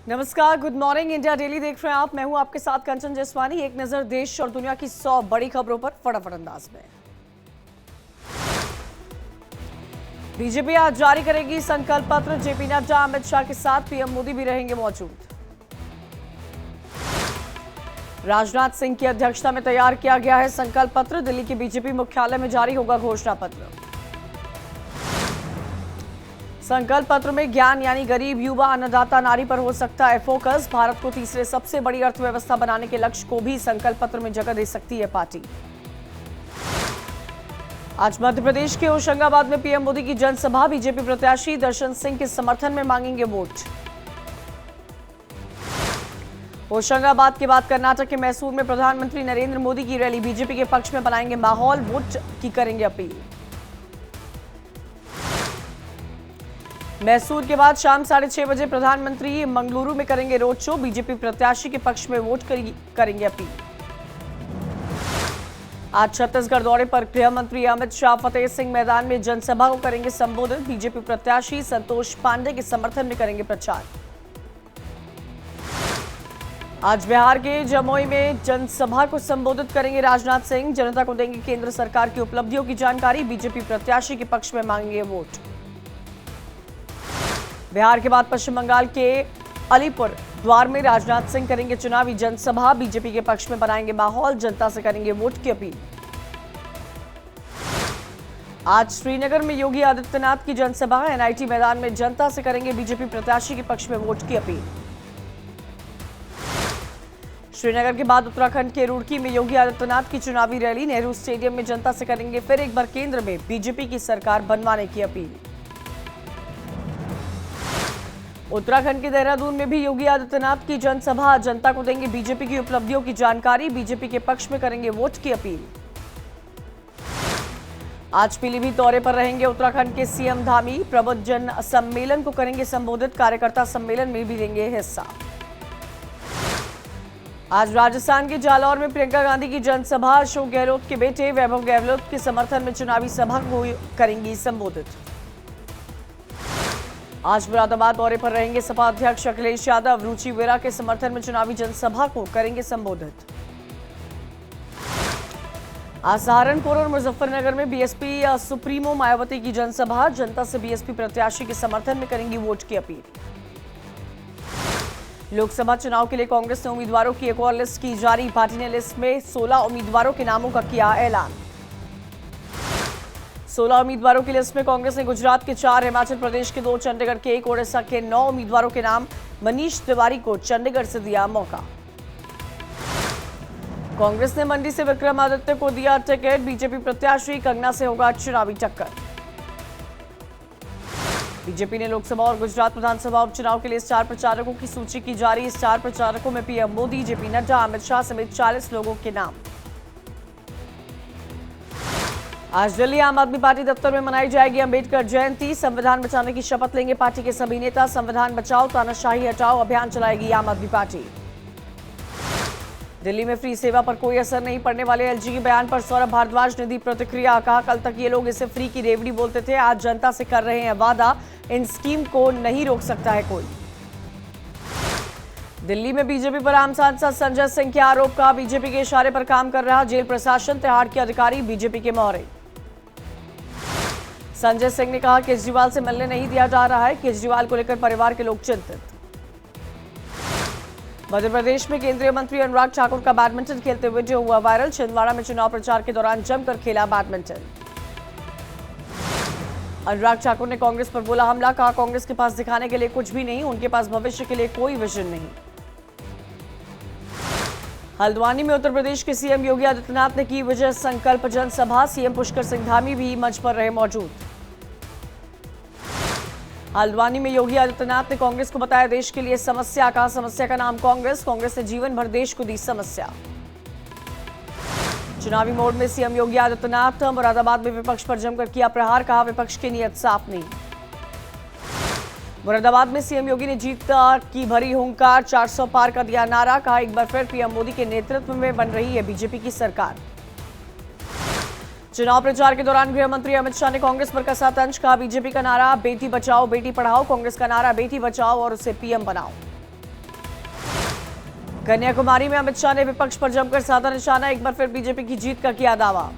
नमस्कार, good morning. India daily देख रहे हैं आप। मैं हूं आपके साथ कंचन जसवानी। एक नजर देश और दुनिया की 100 बड़ी खबरों पर फटाफट अंदाज में। बीजेपी आज जारी करेगी संकल्प पत्र। जेपी नड्डा, अमित शाह के साथ पीएम मोदी भी रहेंगे मौजूद। राजनाथ सिंह की अध्यक्षता में तैयार किया गया है संकल्प पत्र। दिल्ली के बीजेपी मुख्यालय में जारी होगा घोषणा पत्र। संकल्प पत्र में ज्ञान यानी गरीब, युवा, अन्नदाता, नारी पर हो सकता है फोकस। भारत को तीसरे सबसे बड़ी अर्थव्यवस्था बनाने के लक्ष्य को भी संकल्प पत्र में जगह दे सकती है पार्टी। आज मध्य प्रदेश के होशंगाबाद में पीएम मोदी की जनसभा। बीजेपी प्रत्याशी दर्शन सिंह के समर्थन में मांगेंगे वोट। होशंगाबाद के बाद कर्नाटक के मैसूर में प्रधानमंत्री नरेंद्र मोदी की रैली। बीजेपी के पक्ष में बनाएंगे माहौल, वोट की करेंगे अपील। मैसूर के बाद शाम 6:30 बजे प्रधानमंत्री मंगलुरु में करेंगे रोड शो। बीजेपी प्रत्याशी के पक्ष में वोट करेंगे अपील। आज छत्तीसगढ़ दौरे पर गृह मंत्री अमित शाह फतेह सिंह मैदान में जनसभा को करेंगे संबोधित। बीजेपी प्रत्याशी संतोष पांडे के समर्थन में करेंगे प्रचार। आज बिहार के जमुई में जनसभा को संबोधित करेंगे राजनाथ सिंह। जनता को देंगे केंद्र सरकार की उपलब्धियों की जानकारी। बीजेपी प्रत्याशी के पक्ष में मांगेंगे वोट। बिहार के बाद पश्चिम बंगाल के अलीपुर द्वार में राजनाथ सिंह करेंगे चुनावी जनसभा। बीजेपी के पक्ष में बनाएंगे माहौल, जनता से करेंगे वोट की अपील। आज श्रीनगर में योगी आदित्यनाथ की जनसभा। एनआईटी मैदान में जनता से करेंगे बीजेपी प्रत्याशी के पक्ष में वोट की अपील। श्रीनगर के बाद उत्तराखंड के रुड़की में योगी आदित्यनाथ की चुनावी रैली। नेहरू स्टेडियम में जनता से करेंगे फिर एक बार केंद्र में बीजेपी की सरकार बनवाने की अपील। उत्तराखंड के देहरादून में भी योगी आदित्यनाथ की जनसभा। जनता को देंगे बीजेपी की उपलब्धियों की जानकारी। बीजेपी के पक्ष में करेंगे वोट की अपील। आज पीलीभीत दौरे पर रहेंगे उत्तराखंड के सीएम धामी। प्रबुद्ध जन सम्मेलन को करेंगे संबोधित। कार्यकर्ता सम्मेलन में भी लेंगे हिस्सा। आज राजस्थान के जालौर में प्रियंका गांधी की जनसभा। अशोक गहलोत के बेटे वैभव गहलोत के समर्थन में चुनावी सभा को करेंगी संबोधित। आज मुरादाबाद दौरे पर रहेंगे सपा अध्यक्ष अखिलेश यादव। रुचि वेरा के समर्थन में चुनावी जनसभा को करेंगे संबोधित। आज सहारनपुर और मुजफ्फरनगर में बीएसपी सुप्रीमो मायावती की जनसभा। जनता से बीएसपी प्रत्याशी के समर्थन में करेंगी वोट की अपील। लोकसभा चुनाव के लिए कांग्रेस ने उम्मीदवारों की एक और लिस्ट की जारी। पार्टी ने लिस्ट में 16 उम्मीदवारों के नामों का किया ऐलान। 16 उम्मीदवारों की लिस्ट में कांग्रेस ने गुजरात के 4, हिमाचल प्रदेश के 2, चंडीगढ़ के 1, ओडिशा के 9 उम्मीदवारों के नाम। मनीष तिवारी को चंडीगढ़ से दिया मौका। कांग्रेस ने मंडी से विक्रमादित्य को दिया टिकट। बीजेपी प्रत्याशी कंगना से होगा चुनावी टक्कर। बीजेपी ने लोकसभा और गुजरात विधानसभा उपचुनाव के लिए स्टार प्रचारकों की सूची की जारी। स्टार प्रचारकों में पीएम मोदी, जेपी नड्डा, अमित शाह समेत 40 लोगों के नाम। आज दिल्ली आम आदमी पार्टी दफ्तर में मनाई जाएगी अंबेडकर जयंती। संविधान बचाने की शपथ लेंगे पार्टी के सभी नेता। संविधान बचाओ, तानाशाही हटाओ अभियान चलाएगी आम आदमी पार्टी। दिल्ली में फ्री सेवा पर कोई असर नहीं पड़ने वाले एलजी के बयान पर सौरभ भारद्वाज ने दी प्रतिक्रिया। कहा, कल तक ये लोग इसे फ्री की रेवड़ी बोलते थे, आज जनता से कर रहे हैं वादा। इन स्कीम को नहीं रोक सकता है कोई। दिल्ली में बीजेपी पर आम सांसद संजय सिंह के आरोप का बीजेपी के इशारे पर काम कर रहा जेल प्रशासन, तिहाड़ के अधिकारी बीजेपी के मोहरे। संजय सिंह ने कहा, केजरीवाल से मिलने नहीं दिया जा रहा है। केजरीवाल को लेकर परिवार के लोग चिंतित। मध्य प्रदेश में केंद्रीय मंत्री अनुराग ठाकुर का बैडमिंटन खेलते वीडियो हुआ वायरल। छिंदवाड़ा में चुनाव प्रचार के दौरान जमकर खेला बैडमिंटन। अनुराग ठाकुर ने कांग्रेस पर बोला हमला। कहा, कांग्रेस के पास दिखाने के लिए कुछ भी नहीं, उनके पास भविष्य के लिए कोई विजन नहीं। हल्द्वानी में उत्तर प्रदेश के सीएम योगी आदित्यनाथ ने की विजय संकल्प जनसभा। सीएम पुष्कर सिंह धामी भी मंच पर रहे मौजूद। हल्द्वानी में योगी आदित्यनाथ ने कांग्रेस को बताया देश के लिए समस्या। कहा, समस्या का नाम कांग्रेस। कांग्रेस ने जीवन भर देश को दी समस्या। चुनावी मोड में सीएम योगी आदित्यनाथ मुरादाबाद में विपक्ष पर जमकर किया प्रहार। कहा, विपक्ष की नीयत साफ नहीं। मुरादाबाद में सीएम योगी ने जीत की भरी हुंकार, 400 पार का दिया नारा। कहा, एक बार फिर पीएम मोदी के नेतृत्व में बन रही है बीजेपी की सरकार। चुनाव प्रचार के दौरान गृह मंत्री अमित शाह ने कांग्रेस पर कसा तंज। कहा, बीजेपी का नारा बेटी बचाओ बेटी पढ़ाओ, कांग्रेस का नारा बेटी बचाओ और उसे पीएम बनाओ। कन्याकुमारी में अमित शाह ने विपक्ष पर जमकर साधा निशाना, एक बार फिर बीजेपी की जीत का किया दावा।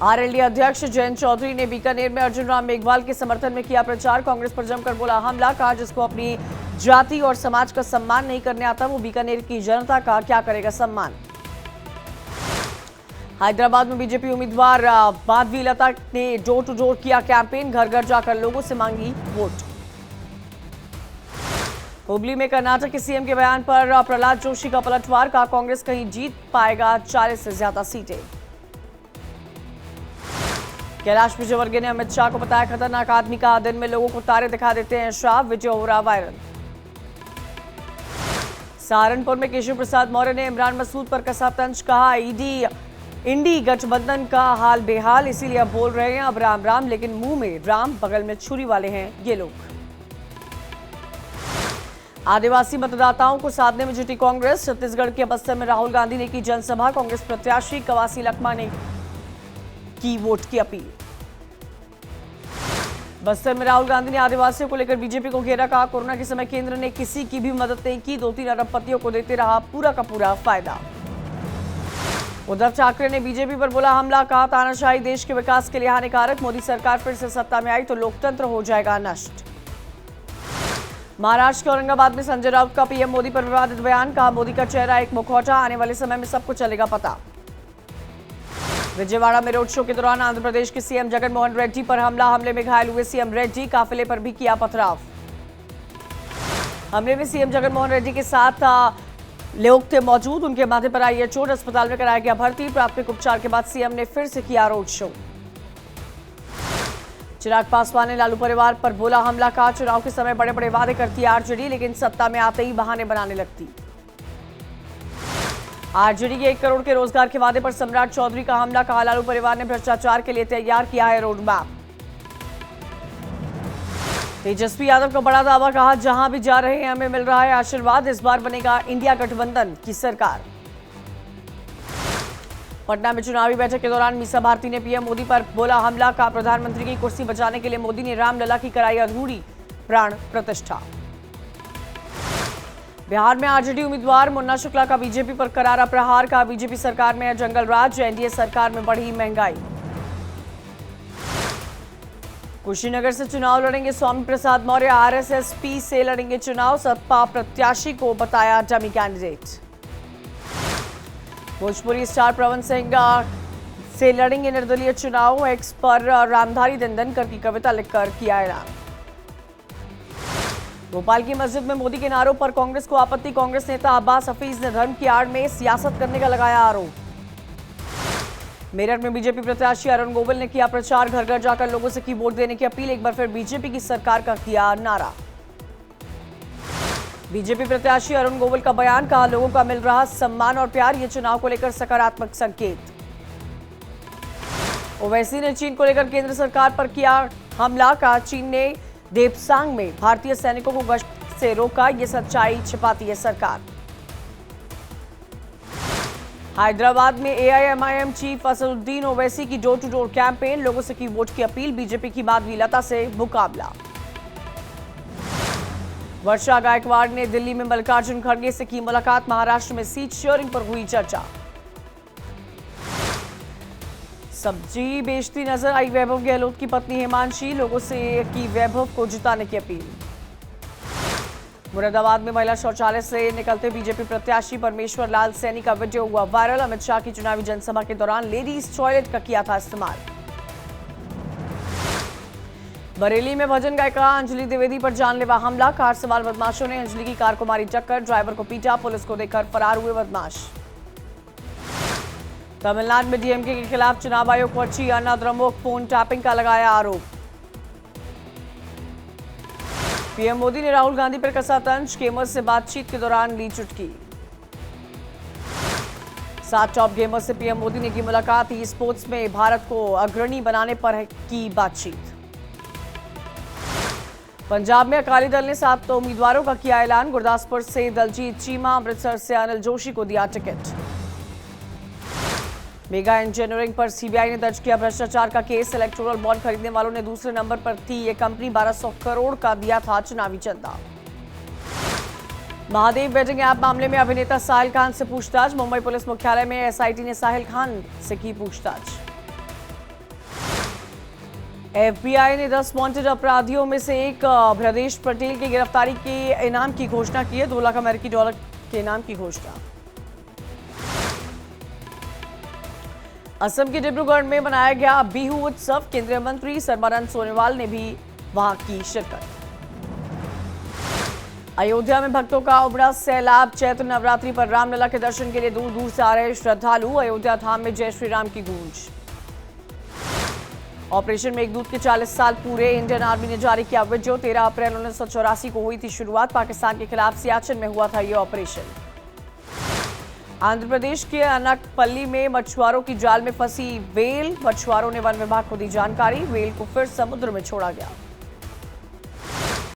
आरएलडी अध्यक्ष जयंत चौधरी ने बीकानेर में अर्जुन राम मेघवाल के समर्थन में किया प्रचार, कांग्रेस पर जमकर बोला हमला, कहा जिसको अपनी जाति और समाज का सम्मान नहीं करने आता वो बीकानेर की जनता का क्या करेगा सम्मान। हैदराबाद में बीजेपी उम्मीदवार माधवी लता ने डोर टू डोर किया कैंपेन, घर घर जाकर लोगों से मांगी वोट। हुबली में कर्नाटक के सीएम के बयान पर प्रहलाद जोशी का पलटवार, कहा कांग्रेस कहीं जीत पाएगा 40 से ज्यादा सीटें। कैलाश विजयवर्गीय ने अमित शाह को बताया खतरनाक आदमी, का दिन में लोगों को तारे दिखा देते हैं शाह, वीडियो हो रहा वायरल। सहारनपुर में केशव प्रसाद मौर्य ने इमरान मसूद पर कसा तंज, कहा इंडी गठबंधन का हाल बेहाल, इसीलिए अब बोल रहे हैं अब राम राम, लेकिन मुंह में राम बगल में छुरी वाले हैं ये लोग। आदिवासी मतदाताओं को साधने में जुटी कांग्रेस, छत्तीसगढ़ के बस्तर में राहुल गांधी ने की जनसभा, कांग्रेस प्रत्याशी कवासी लखमा ने की वोट की अपील। बस्तर में राहुल गांधी ने आदिवासियों को लेकर बीजेपी को घेरा, कहा कोरोना के समय केंद्र ने किसी की भी मदद नहीं की, 2-3 अरबपतियों को देते रहा पूरा का पूरा फायदा। उद्धव ठाकरे ने बीजेपी पर बोला हमला, कहा तानाशाही देश के विकास के लिए हानिकारक, मोदी सरकार फिर से सत्ता में आई तो लोकतंत्र हो जाएगा नष्ट। महाराष्ट्र के औरंगाबाद में संजय राउत का पीएम मोदी पर विवादित बयान, कहा मोदी का चेहरा एक मुखौटा, आने वाले समय में सबको चलेगा पता। विजयवाड़ा में रोड शो के दौरान आंध्र प्रदेश के सीएम जगन मोहन रेड्डी पर हमला, हमले में घायल हुए सीएम रेड्डी, काफिले पर भी किया पथराव। हमले में सीएम जगन मोहन रेड्डी के साथ लोग थे मौजूद, उनके माथे पर आई है चोट, अस्पताल में कराया गया भर्ती, प्राथमिक उपचार के बाद सीएम ने फिर से किया रोड शो। चिराग पासवान ने लालू परिवार पर बोला हमला, कहा चुनाव के समय बड़े बड़े वादे करती है आरजेडी, लेकिन सत्ता में आते ही बहाने बनाने लगती। आरजेडी के 1 करोड़ के रोजगार के वादे पर सम्राट चौधरी का हमला, कहा लालू परिवार ने भ्रष्टाचार के लिए तैयार किया है रोड मैप। तेजस्वी यादव का बड़ा दावा, कहा जहां भी जा रहे हैं हमें मिल रहा है आशीर्वाद, इस बार बनेगा इंडिया गठबंधन की सरकार। पटना में चुनावी बैठक के दौरान मीसा भारती ने पीएम मोदी पर बोला हमला, कहा प्रधानमंत्री की कुर्सी बचाने के लिए मोदी ने रामलला की कराई अधूरी प्राण प्रतिष्ठा। बिहार में आरजेडी उम्मीदवार मुन्ना शुक्ला का बीजेपी पर करारा प्रहार, कहा बीजेपी सरकार में है जंगल राज, एनडीए सरकार में बढ़ी महंगाई। कुशीनगर से चुनाव लड़ेंगे स्वामी प्रसाद मौर्य, आरएसएसपी से लड़ेंगे चुनाव, सपा प्रत्याशी को बताया डमी कैंडिडेट। भोजपुरी स्टार प्रवन सिंह से लड़ेंगे निर्दलीय चुनाव, एक्स पर रामधारी दिनदनकर की कविता लिखकर किया ऐलान। भोपाल की मस्जिद में मोदी के नारों पर कांग्रेस को आपत्ति, कांग्रेस नेता अब्बास हफीज ने धर्म की आड़ में सियासत करने का लगाया आरोप। मेरठ में बीजेपी प्रत्याशी अरुण गोविल ने किया प्रचार, घर घर जाकर लोगों से की वोट देने की अपील, एक बार फिर बीजेपी की सरकार का किया नारा। बीजेपी प्रत्याशी अरुण गोविल का बयान, कहा लोगों का मिल रहा सम्मान और प्यार, ये चुनाव को लेकर सकारात्मक संकेत। ओवैसी ने चीन को लेकर केंद्र सरकार पर किया हमला, कहा चीन ने देपसांग में भारतीय सैनिकों को गश्त से रोका, ये सच्चाई छिपाती है सरकार। हैदराबाद में एआईएमआईएम चीफ असदुद्दीन ओवैसी की डोर टू डोर कैंपेन, लोगों से की वोट की अपील, बीजेपी की माधवी लता से मुकाबला। वर्षा गायकवाड़ ने दिल्ली में मल्लिकार्जुन खड़गे से की मुलाकात, महाराष्ट्र में सीट शेयरिंग पर हुई चर्चा। सब्जी बेचती नजर आई वैभव गहलोत की पत्नी हिमांशी, लोगों से की वैभव को जिताने की अपील। मुरादाबाद में महिला शौचालय से निकलते बीजेपी प्रत्याशी परमेश्वर लाल सैनी का वीडियो हुआ वायरल, अमित शाह की चुनावी जनसभा के दौरान लेडीज टॉयलेट का किया था इस्तेमाल। बरेली में भजन गायिका अंजलि द्विवेदी पर जानलेवा हमला, कार सवार बदमाशों ने अंजलि की कार को मारी टक्कर, ड्राइवर को पीटा, पुलिस को देखकर फरार हुए बदमाश। तमिलनाडु में डीएमके के खिलाफ चुनाव आयोग पर अन्ना द्रमुक फोन टैपिंग का लगाया आरोप। पीएम मोदी ने राहुल गांधी पर कसा तंज, गेमर से बातचीत के दौरान ली चुटकी। 7 टॉप गेमर से पीएम मोदी ने की मुलाकात, ई स्पोर्ट्स में भारत को अग्रणी बनाने पर की बातचीत। पंजाब में अकाली दल ने 7 उम्मीदवारों का किया ऐलान, गुरदासपुर से दलजीत चीमा, अमृतसर से अनिल जोशी को दिया टिकट। मेगा इंजीनियरिंग पर सीबीआई ने दर्ज किया भ्रष्टाचार का केस, इलेक्टोरल बॉन्ड खरीदने वालों ने दूसरे नंबर पर थी ये कंपनी, 1200 करोड़ का दिया था चुनावी चंदा। महादेव बेटिंग ऐप मामले में अभिनेता साहिल खान से पूछताछ। मुंबई पुलिस मुख्यालय में एसआईटी ने साहिल खान से की पूछताछ। एफबीआई ने 10 वांटेड अपराधियों में से एक भ्रदेश पटेल की गिरफ्तारी के इनाम की घोषणा की है। 2 लाख अमेरिकी डॉलर के इनाम की घोषणा। असम के डिब्रूगढ़ में मनाया गया बिहू उत्सव। केंद्रीय मंत्री सर्बानंद सोनोवाल ने भी वहां की शिरकत। अयोध्या में भक्तों का उमड़ा सैलाब। चैत्र नवरात्रि पर रामलला के दर्शन के लिए दूर दूर से आ रहे श्रद्धालु। अयोध्या धाम में जय श्री राम की गूंज। ऑपरेशन मेघदूत के 40 साल पूरे। इंडियन आर्मी ने जारी किया वीडियो। 13 अप्रैल 1984 को हुई थी शुरुआत। पाकिस्तान के खिलाफ सियाचिन में हुआ था ये ऑपरेशन। आंध्र प्रदेश के अनकपल्ली में मछुआरों की जाल में फंसी वेल। मछुआरों ने वन विभाग को दी जानकारी। वेल को फिर समुद्र में छोड़ा गया।